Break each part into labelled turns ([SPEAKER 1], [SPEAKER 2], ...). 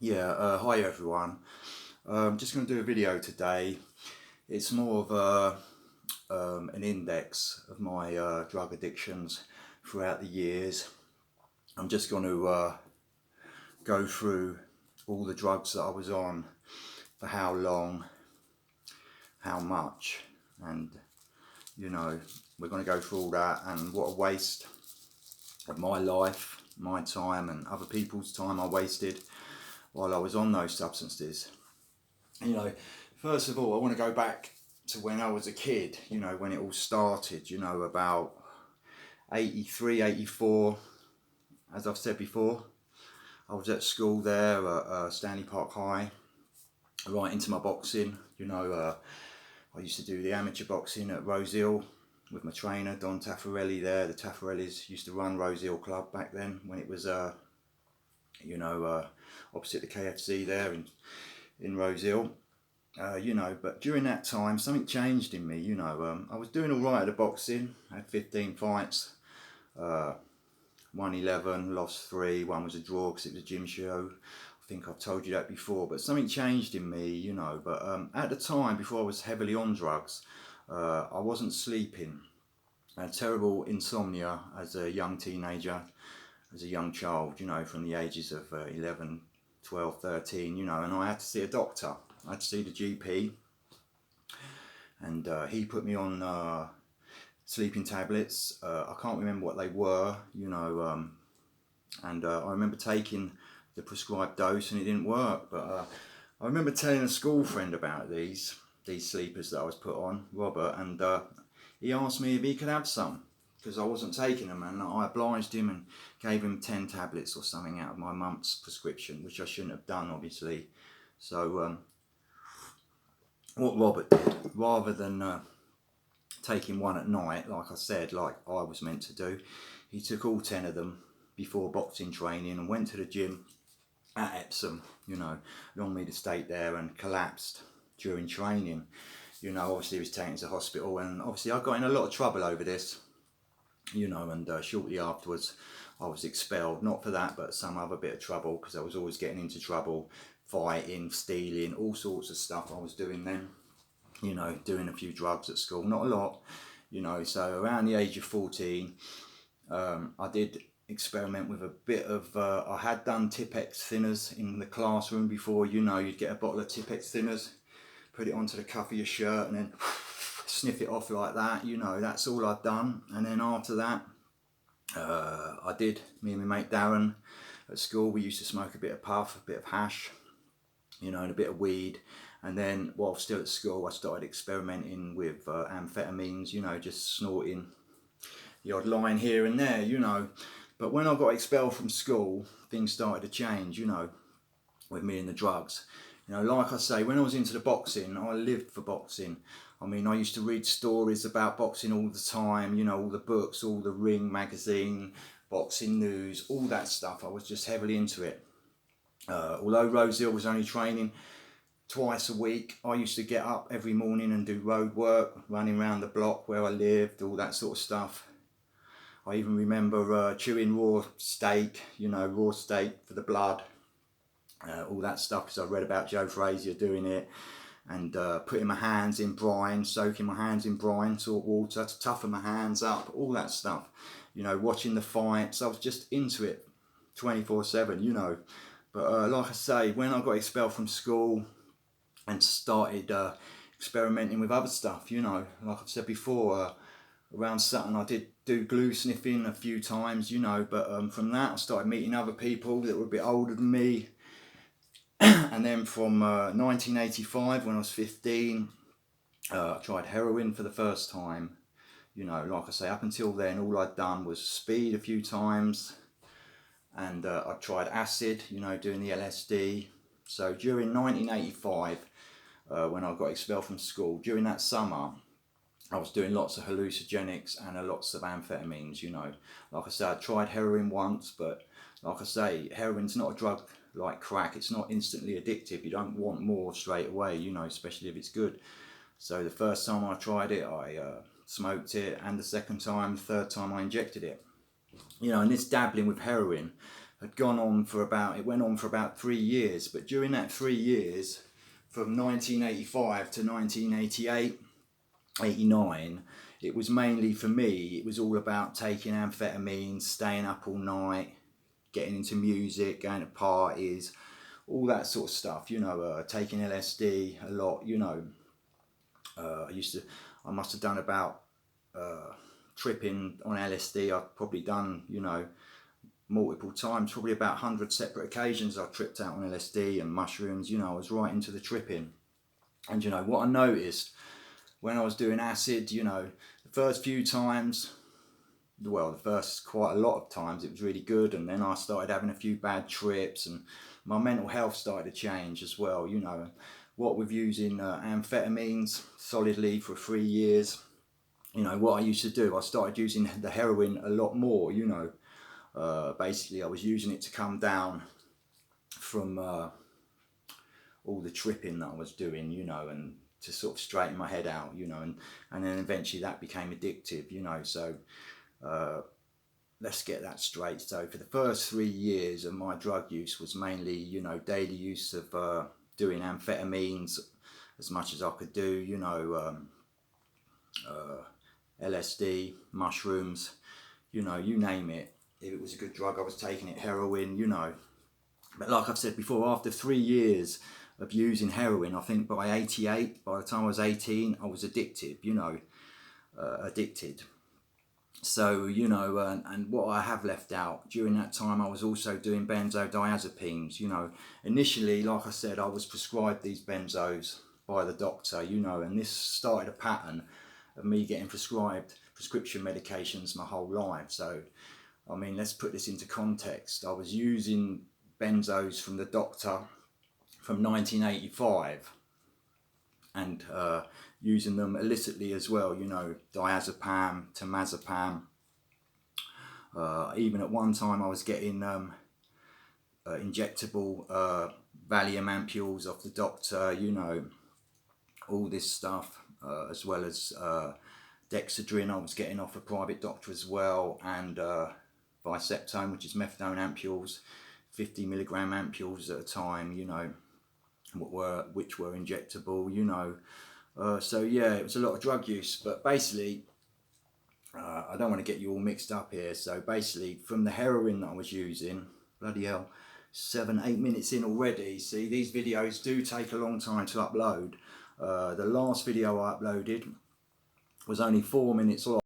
[SPEAKER 1] Hi everyone. I'm just going to do a video today. It's more of an index of my drug addictions throughout the years. I'm just going to go through all the drugs that I was on, for how long, how much, and we're going to go through all that, and what a waste of my life, my time, and other people's time I wasted while I was on those substances. First of all, I want to go back to when I was a kid, when it all started, about 83, 84. As I've said before, I was at school there at Stanley Park High, right into my boxing. I used to do the amateur boxing at Rose Hill with my trainer, Don Taffarelli there. The Taffarellis used to run Rose Hill Club back then, when it was, opposite the KFC there in Rose Hill. But during that time, something changed in me. I was doing all right at the boxing. I had 15 fights, won 11, lost 3. One was a draw because it was a gym show. I think I've told you that before. But something changed in me, But at the time, before I was heavily on drugs, I wasn't sleeping. I had terrible insomnia as a young teenager, as a young child, from the ages of 11, 12, 13, and I had to see a doctor. I had to see the GP, and he put me on sleeping tablets. I can't remember what they were, and I remember taking the prescribed dose and it didn't work. But I remember telling a school friend about these sleepers that I was put on, Robert, and he asked me if he could have some, because I wasn't taking them, and I obliged him and gave him 10 tablets or something out of my mum's prescription, which I shouldn't have done, obviously. So what Robert did, rather than taking one at night, like I said, like I was meant to do, he took all 10 of them before boxing training and went to the gym at Epsom, Longmead Estate there, and collapsed during training. Obviously he was taken to hospital, and obviously I got in a lot of trouble over this, and shortly afterwards I was expelled, not for that but some other bit of trouble, because I was always getting into trouble, fighting, stealing, all sorts of stuff I was doing then, doing a few drugs at school, not a lot, so around the age of 14 I did experiment with a bit of, I had done Tipex thinners in the classroom before. You'd get a bottle of Tipex thinners, put it onto the cuff of your shirt and then sniff it off like that, that's all I'd done. And then after that, me and my mate Darren at school, we used to smoke a bit of puff, a bit of hash, and a bit of weed. And then while still at school, I started experimenting with amphetamines, just snorting the odd line here and there, But when I got expelled from school, things started to change, with me and the drugs. Like I say, when I was into the boxing, I lived for boxing. I mean, I used to read stories about boxing all the time, all the books, all the Ring magazine, boxing news, all that stuff. I was just heavily into it. Although Rose Hill was only training twice a week, I used to get up every morning and do road work, running around the block where I lived, all that sort of stuff. I even remember chewing raw steak, raw steak for the blood, all that stuff, because I read about Joe Frazier doing it, and putting my hands in brine, soaking my hands in brine, salt water to toughen my hands up, all that stuff. Watching the fights, I was just into it 24/7, But like I say, when I got expelled from school and started experimenting with other stuff, like I've said before, around Sutton I did do glue sniffing a few times, but from that I started meeting other people that were a bit older than me. And then from 1985, when I was 15, I tried heroin for the first time. Like I say, up until then all I'd done was speed a few times, and I tried acid, doing the LSD. So during 1985, when I got expelled from school, during that summer, I was doing lots of hallucinogenics and lots of amphetamines, Like I said, I tried heroin once, but like I say, heroin's not a drug like crack. It's not instantly addictive. You don't want more straight away, especially if it's good. So the first time I tried it, I smoked it, and the second time, third time I injected it. And this dabbling with heroin had gone on for about, it went on for about 3 years. But during that 3 years, from 1985 to 1988, 89, it was mainly for me, it was all about taking amphetamines, staying up all night, getting into music, going to parties, all that sort of stuff, taking LSD a lot, I must have done about tripping on LSD, I've probably done, multiple times, probably about 100 separate occasions I tripped out on LSD and mushrooms, I was right into the tripping. And what I noticed when I was doing acid, the first few times, well, the first quite a lot of times, it was really good, and then I started having a few bad trips, and my mental health started to change as well. What with using amphetamines solidly for 3 years, what I used to do, I started using the heroin a lot more. Basically I was using it to come down from all the tripping that I was doing, and to sort of straighten my head out, and then eventually that became addictive, so let's get that straight. So for the first 3 years of my drug use was mainly, daily use of doing amphetamines as much as I could do, LSD, mushrooms, you name it. If it was a good drug, I was taking it, heroin, But like I've said before, after 3 years of using heroin, I think by 88, by the time I was 18, I was addicted, addicted. So, and what I have left out, during that time I was also doing benzodiazepines, Initially, like I said, I was prescribed these benzos by the doctor, and this started a pattern of me getting prescribed prescription medications my whole life. So, I mean, let's put this into context. I was using benzos from the doctor from 1985 and using them illicitly as well, diazepam, temazepam. Even at one time I was getting injectable Valium ampules off the doctor, all this stuff, as well as Dexedrine I was getting off a private doctor as well, and Viceptone, which is methadone ampules, 50 milligram ampules at a time, which were injectable, so yeah, it was a lot of drug use. But basically, I don't want to get you all mixed up here. So basically, from the heroin that I was using, bloody hell, 7-8 minutes in already. See, these videos do take a long time to upload. The last video I uploaded was only 4 minutes long.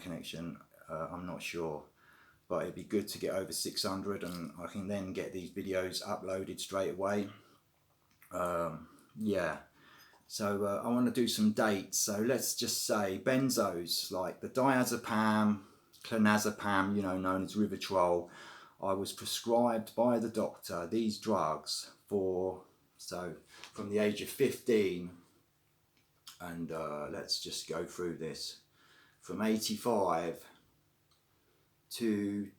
[SPEAKER 1] Connection, I'm not sure, but it'd be good to get over 600 and I can then get these videos uploaded straight away. Yeah, so I want to do some dates. So let's just say benzos like the diazepam, clonazepam, known as Rivotril, I was prescribed by the doctor these drugs from the age of 15, and let's just go through this. From 85 to 2000,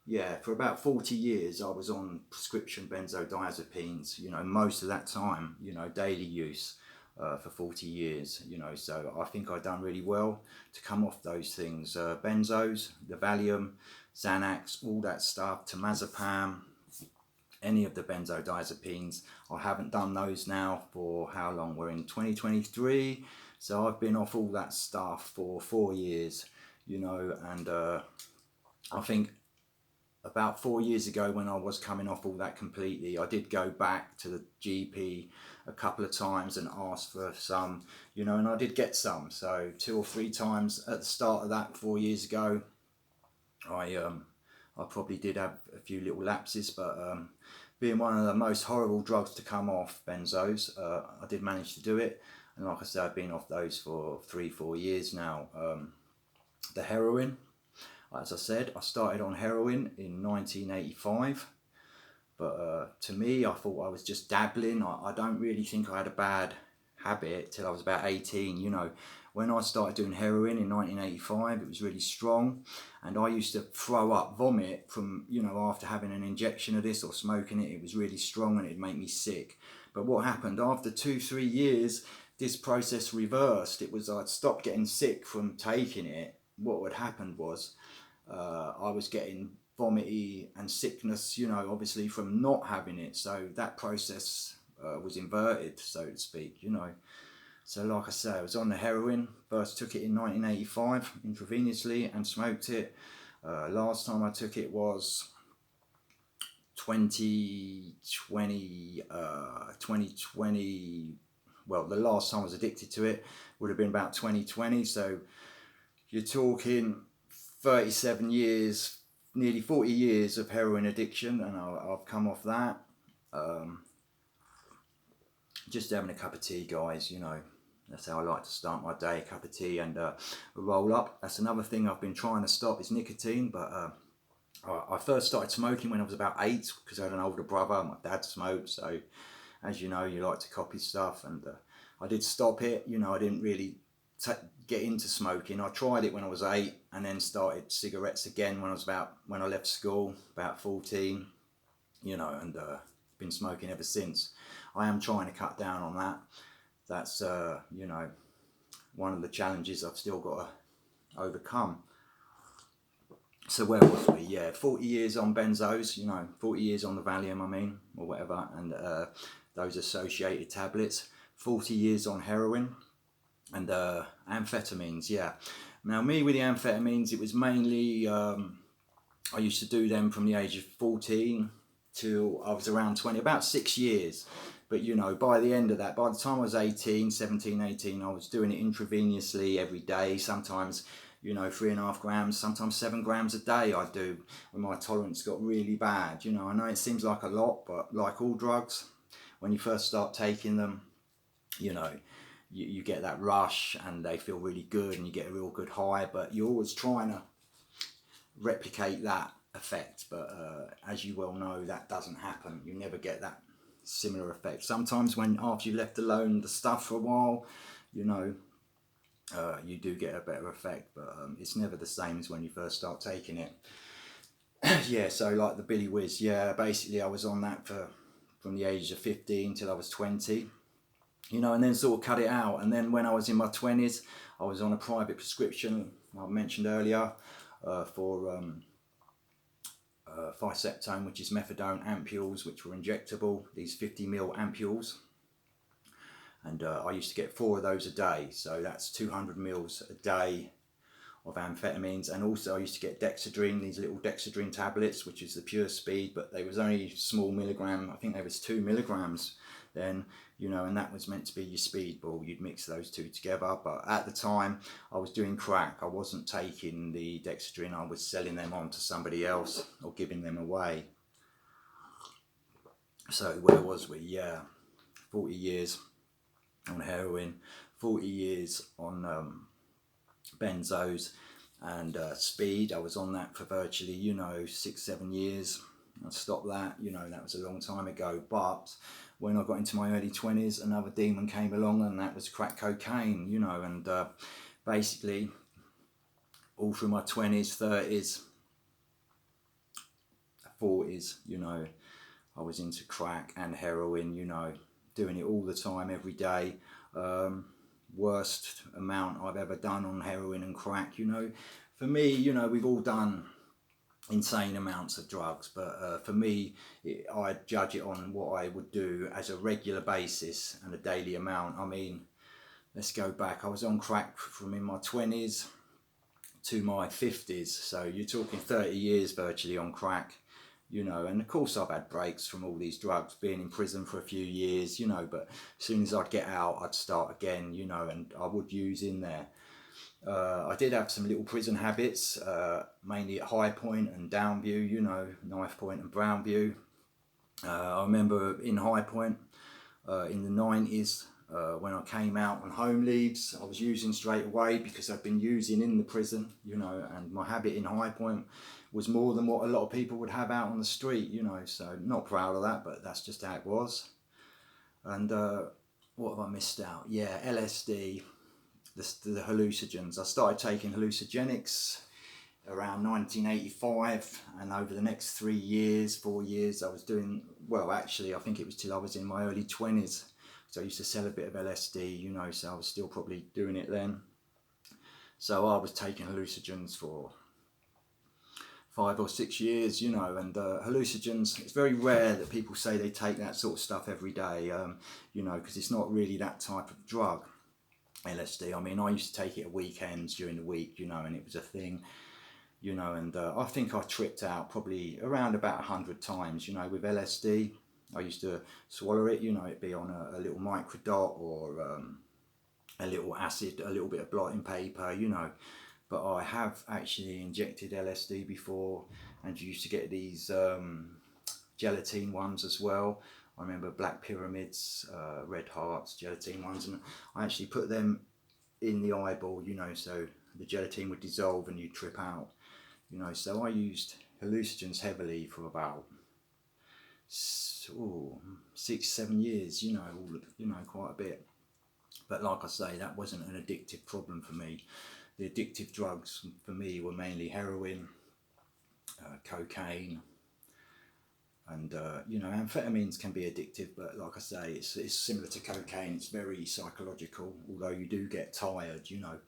[SPEAKER 1] yeah, for about 40 years I was on prescription benzodiazepines, most of that time, daily use for 40 years, so I think I've done really well to come off those things. Benzos, the Valium, Xanax, all that stuff, temazepam, any of the benzodiazepines. I haven't done those now for how long? We're in 2023. So I've been off all that stuff for 4 years, and I think about 4 years ago when I was coming off all that completely, I did go back to the GP a couple of times and ask for some, and I did get some. So 2 or 3 times at the start of that 4 years ago, I probably did have a few little lapses, but being one of the most horrible drugs to come off, benzos, I did manage to do it. And like I said, I've been off those for 3-4 years now. The heroin, as I said, I started on heroin in 1985. But to me, I thought I was just dabbling. I don't really think I had a bad habit till I was about 18. When I started doing heroin in 1985, it was really strong. And I used to throw up vomit from, after having an injection of this or smoking it. It was really strong and it'd make me sick. But what happened after 2-3 years, this process reversed. It was I'd stopped getting sick from taking it. What had happened was I was getting vomity and sickness, you know, obviously from not having it. So that process was inverted, so to speak, you know. So like I say, I was on the heroin. First took it in 1985 intravenously and smoked it. Last time I took it was 2020. Well, the last time I was addicted to it would have been about 2020. So you're talking 37 years, nearly 40 years of heroin addiction, and I've come off that. Just having a cup of tea, guys, you know. That's how I like to start my day, a cup of tea and a roll up. That's another thing I've been trying to stop is nicotine, but I first started smoking when I was about 8 because I had an older brother. My dad smoked, so as you know, you like to copy stuff, and I did stop it. You know, I didn't really get into smoking. I tried it when I was 8 and then started cigarettes again when I left school, about 14, you know, and been smoking ever since. I am trying to cut down on that. That's, you know, one of the challenges I've still got to overcome. So where was we? Yeah, 40 years on benzos, you know, 40 years on the Valium, I mean, or whatever, and those associated tablets. 40 years on heroin and amphetamines, yeah. Now me with the amphetamines, it was mainly, I used to do them from the age of 14 till I was around 20, about 6 years. But you know, by the end of that, by the time I was 18, 17, 18, I was doing it intravenously every day, sometimes, you know, 3.5 grams, sometimes 7 grams a day I do when my tolerance got really bad. You know, I know it seems like a lot, but like all drugs, when you first start taking them, you know, you get that rush and they feel really good and you get a real good high, but you're always trying to replicate that effect. But as you well know, that doesn't happen. You never get that similar effect. Sometimes when after you've left alone the stuff for a while, you know, you do get a better effect, but it's never the same as when you first start taking it. Yeah, so like the Billy Whiz, yeah, basically I was on that from the age of 15 till I was 20, you know, and then sort of cut it out. And then when I was in my 20s, I was on a private prescription, I mentioned earlier, for Phiseptone, which is methadone ampules, which were injectable, these 50ml ampules. And I used to get 4 of those a day, so that's 200 mils a day of amphetamines. And also I used to get dexedrine, these little dexedrine tablets, which is the pure speed, but they was only small milligram. I think there was 2 milligrams then, you know, and that was meant to be your speedball. You'd mix those two together, but at the time I was doing crack. I wasn't taking the dexedrine, I was selling them on to somebody else or giving them away. So where was we? Yeah, 40 years on heroin, 40 years on benzos and speed. I was on that for virtually, you know, 6-7 years. I stopped that, you know, that was a long time ago. But when I got into my early 20s, another demon came along, and that was crack cocaine, you know. And basically all through my 20s, 30s, 40s, you know, I was into crack and heroin, you know, doing it all the time, every day. Worst amount I've ever done on heroin and crack, you know. For me, you know, we've all done insane amounts of drugs, but for me, I'd judge it on what I would do as a regular basis and a daily amount. I mean, let's go back. I was on crack from in my 20s to my 50s, so you're talking 30 years virtually on crack, you know. And of course I've had breaks from all these drugs, being in prison for a few years, you know, but as soon as I'd get out, I'd start again, you know, and I would use in there. I did have some little prison habits, mainly at High Point and Downview, you know, Knife Point and Brownview. I remember in High Point in the 90s, when I came out on home leaves, I was using straight away because I'd been using in the prison, you know, and my habit in High Point was more than what a lot of people would have out on the street, you know, so not proud of that, but that's just how it was. And what have I missed out? Yeah, LSD. The hallucinogens. I started taking hallucinogenics around 1985, and over the next 4 years, I was doing, well, actually, I think it was till I was in my early 20s So I used to sell a bit of LSD, you know, so I was still probably doing it then. So I was taking hallucinogens for 5 or 6 years, you know, and hallucinogens, it's very rare that people say they take that sort of stuff every day, you know, because it's not really that type of drug, LSD. I mean, I used to take it at weekends during the week, you know, and it was a thing, you know, and I think I tripped out probably around about 100 times, you know, with LSD. I used to swallow it, you know, it'd be on a little microdot or a little acid, a little bit of blotting paper, you know. But I have actually injected LSD before, and you used to get these gelatine ones as well. I remember black pyramids, red hearts, gelatine ones, and I actually put them in the eyeball, you know, so the gelatine would dissolve and you trip out, you know. So I used hallucinogens heavily for about 6, 7 years, you know, you know, quite a bit. But like I say, that wasn't an addictive problem for me. The addictive drugs for me were mainly heroin, cocaine, and you know, amphetamines can be addictive, but like I say, it's similar to cocaine. It's very psychological, although you do get tired, you know.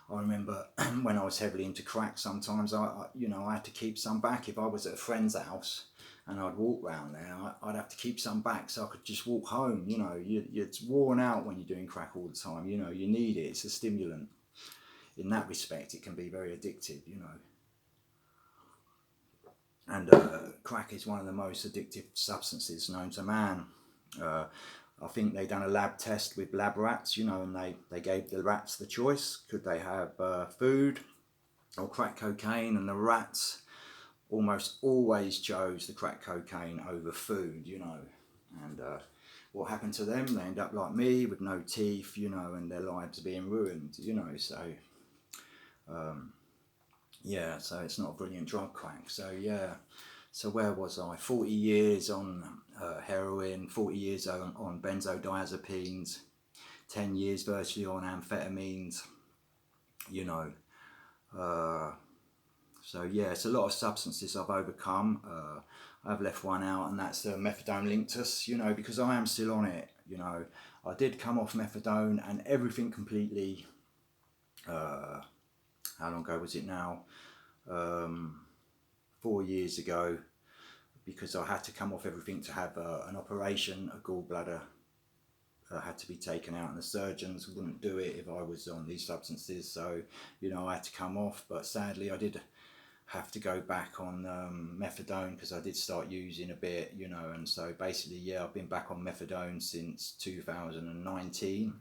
[SPEAKER 1] I remember when I was heavily into crack, sometimes you know, I had to keep some back. If I was at a friend's house and I'd walk round there, I'd have to keep some back so I could just walk home. You know, you're worn out when you're doing crack all the time. You know, you need it. It's a stimulant. In that respect, it can be very addictive, you know. And crack is one of the most addictive substances known to man. I think they done a lab test with lab rats, you know, and they gave the rats the choice. Could they have food or crack cocaine? And the rats almost always chose the crack cocaine over food, you know. And what happened to them? They end up like me with no teeth, you know, and their lives being ruined, you know. So yeah, so it's not a brilliant drug, crack. So yeah, so where was I? 40 years on heroin, 40 years on benzodiazepines, 10 years virtually on amphetamines, you know. So yeah, it's a lot of substances I've overcome. I've left one out, and that's methadone linctus, you know, because I am still on it, you know. I did come off methadone and everything completely, how long ago was it now? 4 years ago, because I had to come off everything to have an operation. A gallbladder had to be taken out, and the surgeons wouldn't do it if I was on these substances. So, you know, I had to come off. But sadly, I did have to go back on methadone because I did start using a bit, you know. And so basically, yeah, I've been back on methadone since 2019.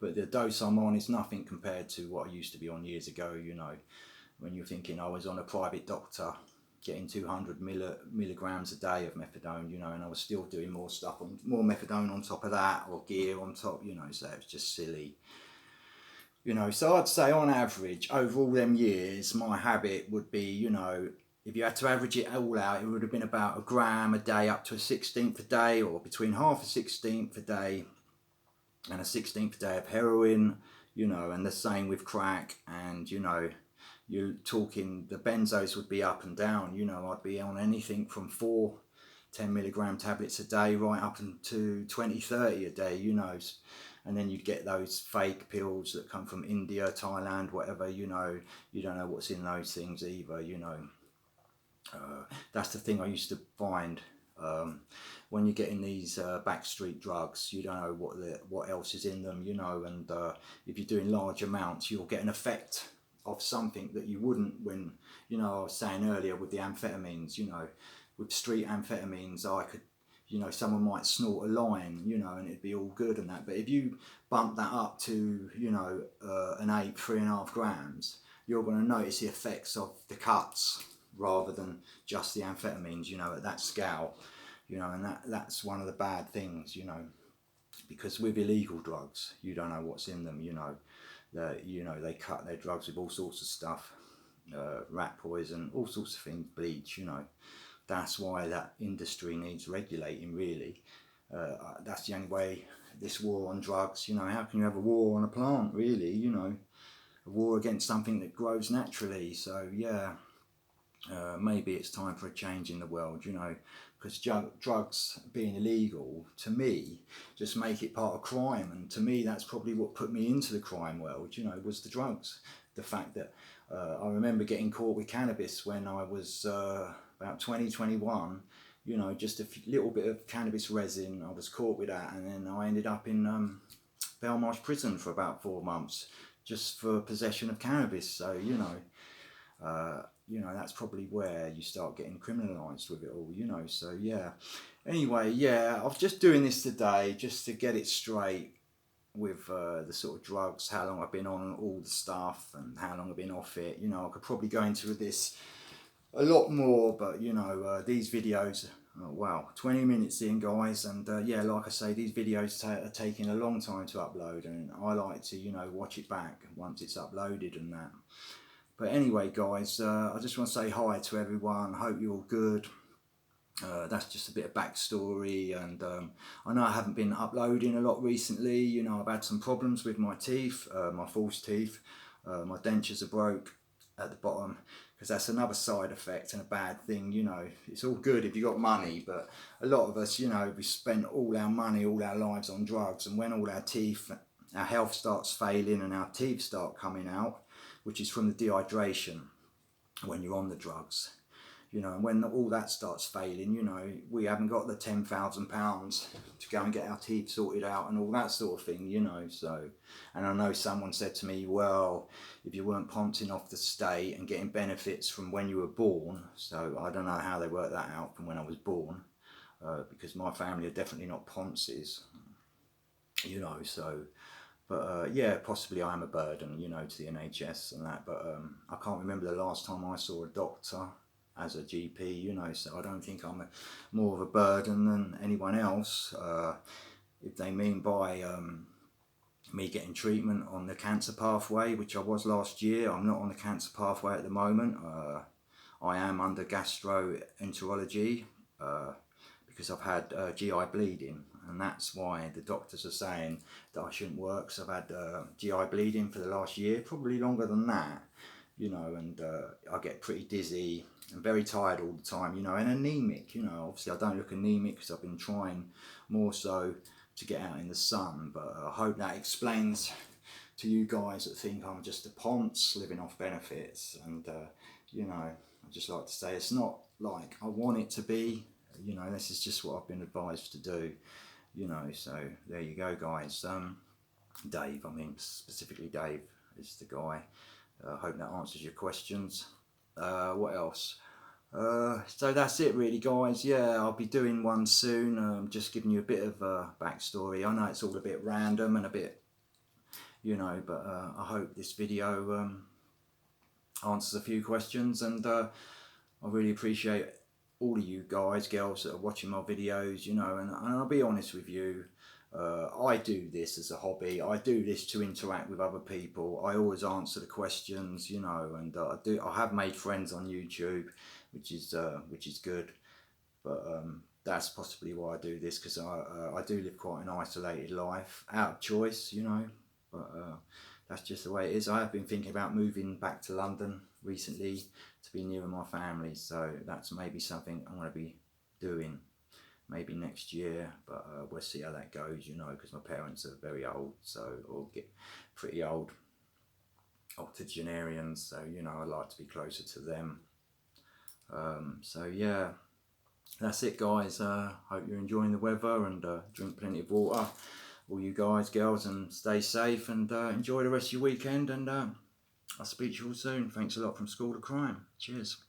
[SPEAKER 1] But the dose I'm on is nothing compared to what I used to be on years ago, you know. When you're thinking I was on a private doctor getting 200 milligrams a day of methadone, you know, and I was still doing more stuff, more methadone on top of that, or gear on top, you know, so it was just silly. You know, so I'd say on average, over all them years, my habit would be, you know, if you had to average it all out, it would have been about a gram a day up to a 16th a day, or between half a 16th a day and a 16th day of heroin, you know, and the same with crack. And, you know, you're talking, the benzos would be up and down, you know. I'd be on anything from 10 milligram tablets a day right up to 20, 30 a day, you know. And then you'd get those fake pills that come from India, Thailand, whatever, you know. You don't know what's in those things either, you know. That's the thing I used to find. When you're getting these backstreet drugs, you don't know what else is in them, you know. And if you're doing large amounts, you'll get an effect of something that you wouldn't when, you know, I was saying earlier with the amphetamines, you know, with street amphetamines, I could, you know, someone might snort a line, you know, and it'd be all good and that. But if you bump that up to, you know, an 3.5 grams, you're going to notice the effects of the cuts rather than just the amphetamines, you know, at that scale, you know. And that's one of the bad things, you know, because with illegal drugs, you don't know what's in them, you know. You know, they cut their drugs with all sorts of stuff, rat poison, all sorts of things, bleach, you know. That's why that industry needs regulating, really. That's the only way, this war on drugs, you know, how can you have a war on a plant, really, you know, a war against something that grows naturally. So yeah, maybe it's time for a change in the world, you know, because drugs being illegal, to me, just make it part of crime. And to me, that's probably what put me into the crime world, you know, was the drugs. The fact that I remember getting caught with cannabis when I was about 20, 21, you know, just a little bit of cannabis resin. I was caught with that, and then I ended up in Belmarsh prison for about 4 months just for possession of cannabis. So, you know, that's probably where you start getting criminalised with it all, you know. So yeah, anyway, yeah, I was just doing this today just to get it straight with the sort of drugs, how long I've been on all the stuff and how long I've been off it. You know, I could probably go into this a lot more, but you know, these videos, oh, wow, 20 minutes in, guys, and yeah, like I say, these videos are taking a long time to upload, and I like to, you know, watch it back once it's uploaded and that. But anyway, guys, I just want to say hi to everyone. Hope you're all good. That's just a bit of backstory, and I know I haven't been uploading a lot recently. You know, I've had some problems with my teeth, my false teeth. My dentures are broke at the bottom, because that's another side effect and a bad thing. You know, it's all good if you got money, but a lot of us, you know, we spend all our money, all our lives on drugs, and when all our teeth, our health starts failing and our teeth start coming out, which is from the dehydration when you're on the drugs, you know, and when all that starts failing, you know, we haven't got the £10,000 to go and get our teeth sorted out and all that sort of thing, you know. So, and I know someone said to me, well, if you weren't ponting off the state and getting benefits from when you were born, so I don't know how they worked that out from when I was born, because my family are definitely not ponces, you know. So, but yeah, possibly I am a burden, you know, to the NHS and that. But I can't remember the last time I saw a doctor as a GP, you know. So I don't think I'm more of a burden than anyone else. If they mean by me getting treatment on the cancer pathway, which I was last year, I'm not on the cancer pathway at the moment. I am under gastroenterology because I've had GI bleeding, and that's why the doctors are saying that I shouldn't work. So I've had GI bleeding for the last year, probably longer than that, you know, and I get pretty dizzy and very tired all the time, you know, and anemic, you know. Obviously I don't look anemic because I've been trying more so to get out in the sun, but I hope that explains to you guys that think I'm just a ponce living off benefits. And you know, I just like to say it's not like I want it to be, you know. This is just what I've been advised to do, you know. So there you go, guys. Dave, I mean specifically Dave is the guy. I hope that answers your questions. What else? So that's it really, guys. Yeah, I'll be doing one soon, just giving you a bit of a backstory. I know it's all a bit random and a bit, you know, but I hope this video answers a few questions, and I really appreciate all of you guys, girls that are watching my videos, you know. And I'll be honest with you, I do this as a hobby. I do this to interact with other people. I always answer the questions, you know, and I have made friends on YouTube, which is good. But that's possibly why I do this, because I do live quite an isolated life, out of choice, you know. But that's just the way it is. I have been thinking about moving back to London recently to be nearer my family, so that's maybe something I'm going to be doing maybe next year, but we'll see how that goes, you know, because my parents are very old, so, or get pretty old, octogenarians, so, you know, I like to be closer to them. So yeah, that's it, guys. Hope you're enjoying the weather, and drink plenty of water, all you guys, girls, and stay safe, and enjoy the rest of your weekend, and I'll speak to you all soon. Thanks a lot from School of Crime. Cheers.